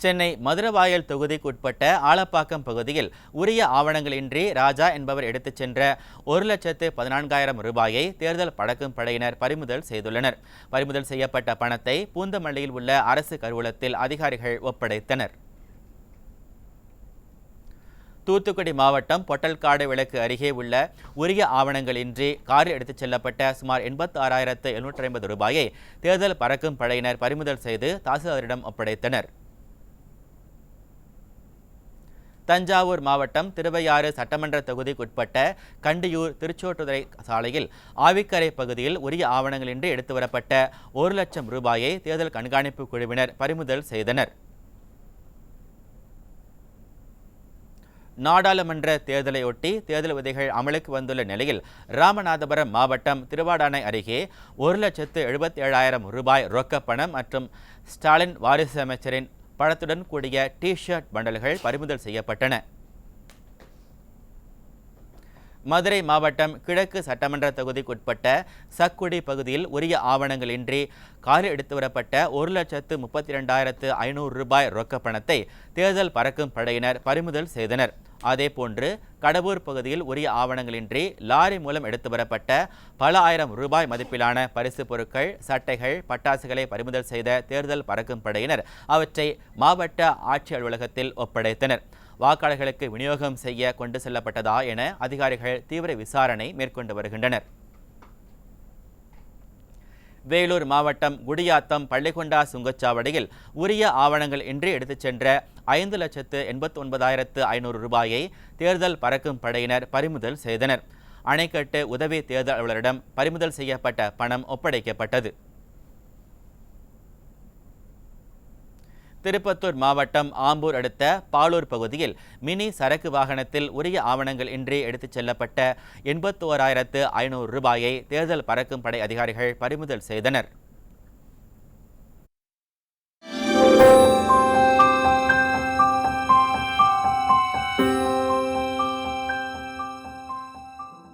சென்னை மதுரவாயல் தொகுதிக்குட்பட்ட ஆலப்பாக்கம் பகுதியில் உரிய ஆவணங்களின்றி ராஜா என்பவர் எடுத்துச் சென்ற 1,14,000 ரூபாயை தேர்தல் பறக்கும் படையினர் பறிமுதல் செய்துள்ளனர். பறிமுதல் செய்யப்பட்ட பணத்தை பூந்தமல்லியில் உள்ள அரசு கருவூலத்தில் அதிகாரிகள் ஒப்படைத்தனர். தூத்துக்குடி மாவட்டம் பொட்டல்காடு விளக்கு அருகே உள்ள உரிய ஆவணங்களின்றி காரில் எடுத்துச் செல்லப்பட்ட சுமார் 86,750 ரூபாயை தேர்தல் பறக்கும் படையினர் பறிமுதல் செய்து தாசில்தாரிடம் ஒப்படைத்தனர். தஞ்சாவூர் மாவட்டம் திருவையாறு சட்டமன்ற தொகுதிக்குட்பட்ட கண்டியூர் திருச்சோற்றுதுறை சாலையில் ஆவிக்கரை பகுதியில் உரிய ஆவணங்களின்றி எடுத்து வரப்பட்ட 1,00,000 ரூபாயை தேர்தல் கண்காணிப்பு குழுவினர் பறிமுதல் செய்தனர். நாடாளுமன்ற தேர்தலையொட்டி தேர்தல் விதிகள் அமலுக்கு வந்துள்ள நிலையில் ராமநாதபுரம் மாவட்டம் திருவாடானை அருகே 1,77,000 ரூபாய் ரொக்கப்பணம் மற்றும் ஸ்டாலின் வாரிசு அமைச்சரின் படத்துடன் கூடிய டி-ஷர்ட் பண்டல்கள் பறிமுதல் செய்யப்பட்டன. மதுரை மாவட்டம் கிழக்கு சட்டமன்ற தொகுதிக்குட்பட்ட சக்குடி பகுதியில் உரிய ஆவணங்களின்றி காரில் எடுத்து வரப்பட்ட 1,32,500 ரூபாய் ரொக்க பணத்தை தேர்தல் பறக்கும் படையினர் பறிமுதல் செய்தனர். அதேபோன்று கடவூர் பகுதியில் உரிய ஆவணங்களின்றி லாரி மூலம் எடுத்து வரப்பட்ட பல ஆயிரம் ரூபாய் மதிப்பிலான பரிசு பொருட்கள், சட்டைகள், பட்டாசுகளை பறிமுதல் செய்த தேர்தல் பறக்கும் படையினர் அவற்றை மாவட்ட ஆட்சியர் அலுவலகத்தில் ஒப்படைத்தனர். வாக்காளர்களுக்கு விநியோகம் செய்ய கொண்டு செல்லப்பட்டதா என அதிகாரிகள் தீவிர விசாரணை மேற்கொண்டு வருகின்றனர். வேலூர் மாவட்டம் குடியாத்தம் பள்ளிகொண்டா சுங்கச்சாவடியில் உரிய ஆவணங்கள் இன்றி எடுத்துச் சென்ற 5,89,500 ரூபாயை தேர்தல் பறக்கும் படையினர் பறிமுதல் செய்தனர். அணைக்கட்டு உதவி தேர்தல் அலுவலரிடம் பறிமுதல் செய்யப்பட்ட பணம் ஒப்படைக்கப்பட்டது. திருப்பத்தூர் மாவட்டம் ஆம்பூர் அடுத்த பாலூர் பகுதியில் மினி சரக்கு வாகனத்தில் உரிய ஆவணங்கள் இன்றி எடுத்துச் செல்லப்பட்ட 81,500 ரூபாயை தேர்தல் பறக்கும் படை அதிகாரிகள் பறிமுதல் செய்தனர்.